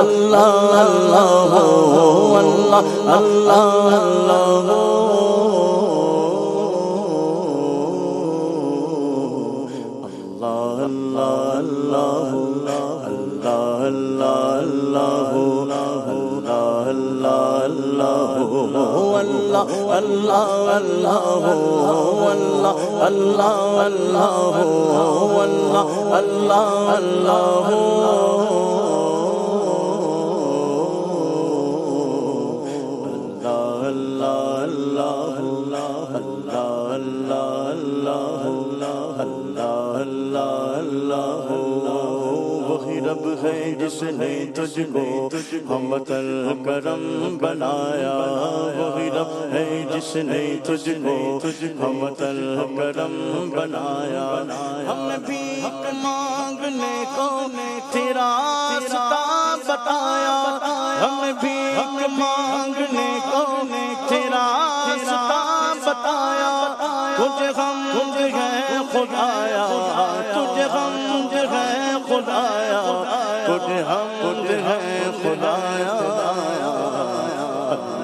اللہ اللہ اللہ اللہ وہی رب ہے جس نے تجھ کو ہمت الکرم بنایا، وہی رب ہے جس نے تجھ کو ہمت الکرم بنایا۔ ہمیں بھیک مانگنے کو تیرا راستہ بتایا، ہمیں بھیک مانگنے کو تیرا راستہ بتایا۔ تجھے غم ہے خدایا، تجھے غم ہے خدایا، تجھے حمد ہے خدایا۔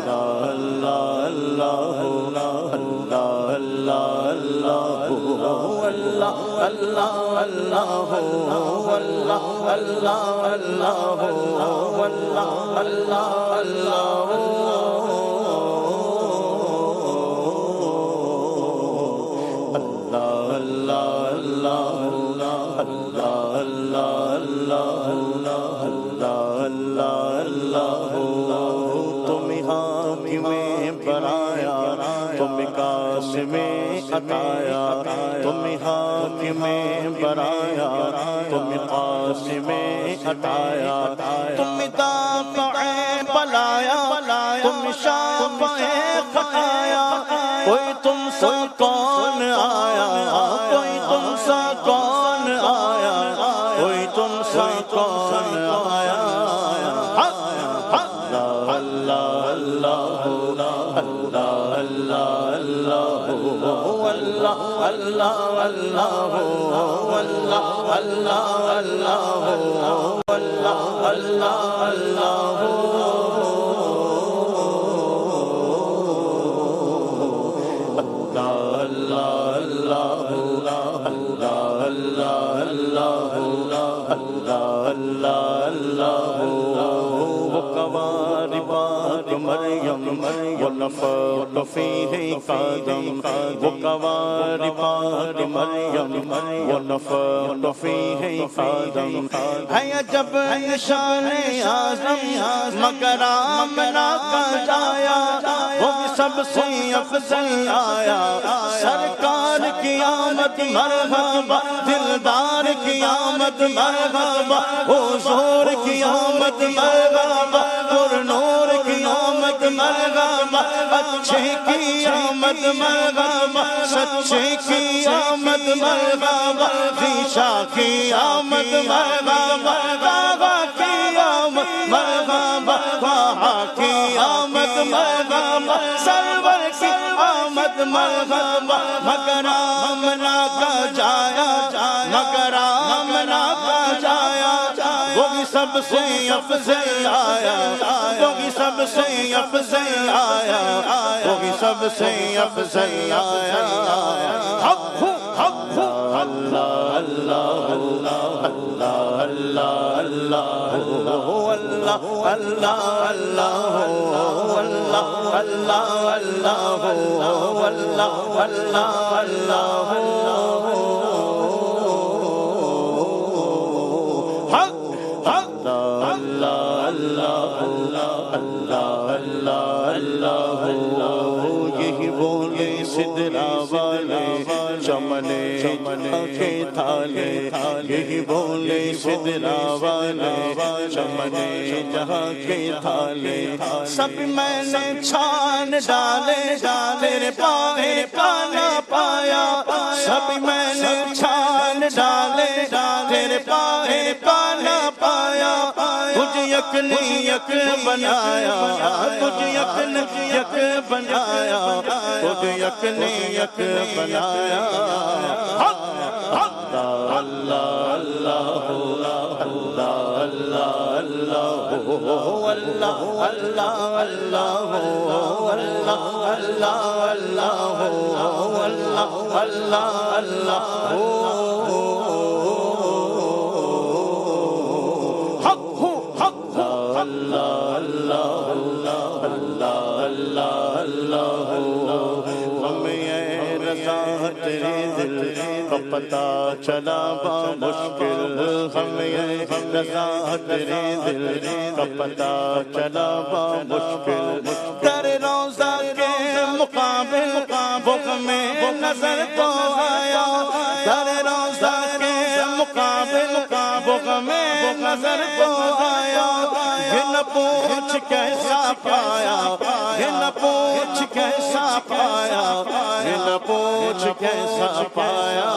اللہ اللہ اللہ اللہ اللہ اللہ اللہ اللہ اللہ اللہ اللہ تمہیں قاسم عطایا، تمہیں حاکم برایا، تمہیں قاسم عطایا، تمہیں دافع بلایا، تمہیں شافع خطایا۔ کوئی تم سا کون آیا، کوئی تم سا کون آیا، کوئی تم سا کون آیا۔ ونفخت فيه قدم وقوارب مريم ونفخت فيه قدم۔ ہے جب نشان اعظم مگر آمنہ کا جایا، وہ سب سے افضل آیا۔ سرکار کی آمد مرحبا، دلدار کی آمد مرحبا، حضور کی آمد مرحبا، پر نور کی آمد مرحبا، اچھے کی آمد مرحبا، سچے کی آمد مرحبا، ریشا کی آمد مرحبا، بابا کی آمد مرحبا، خواہا کی آمد مرحبا، سرور کی آمد مرحبا۔ مگر آمنہ کا جایا، مگر آمنہ کا جایا، وہ بھی سب سے افضل آیا، وہ بھی سب سے افضل آیا، وہ بھی سب سے افضل آیا۔ اللہ اللہ اللہ اللہ اللہ اللہ یہی بولے سدرا والے چمنے کے تھالے، یہی بولے سدرا والے چمنے جہاں کے تھالے۔ سب میں نے چھان ڈالے، تیرے پائے پانا پایا، سب میں نے چھان ڈالے، تیرے پائے پانا پایا۔ تجھ یکن یک بنایا، تجھ یکن یک بنایا، تجھ یکن یک بنایا۔ اللہ اللہ اللہ اللہ اللہ تیرے دل کا پتہ چلا بامشکل ہمیں رضا تیرے دل کا پتہ چلا بامشکل در روضہ کے مقابل بغ میں نظر تو آیا در روضہ کے مقابل بغ میں نظر تو آیا یہ نہ پوچھ کیسا پایا یہ نہ پوچھ کیسا پایا یہ نہ پوچھ کیسا پایا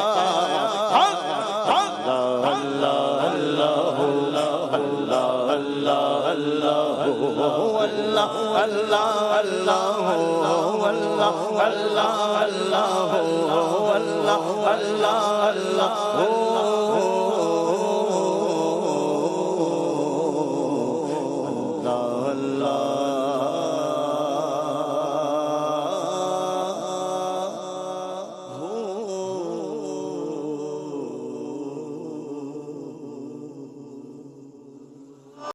اللہ اللہ اللہ اللہ اللہ اللہ اللہ اللہ اللہ اللہ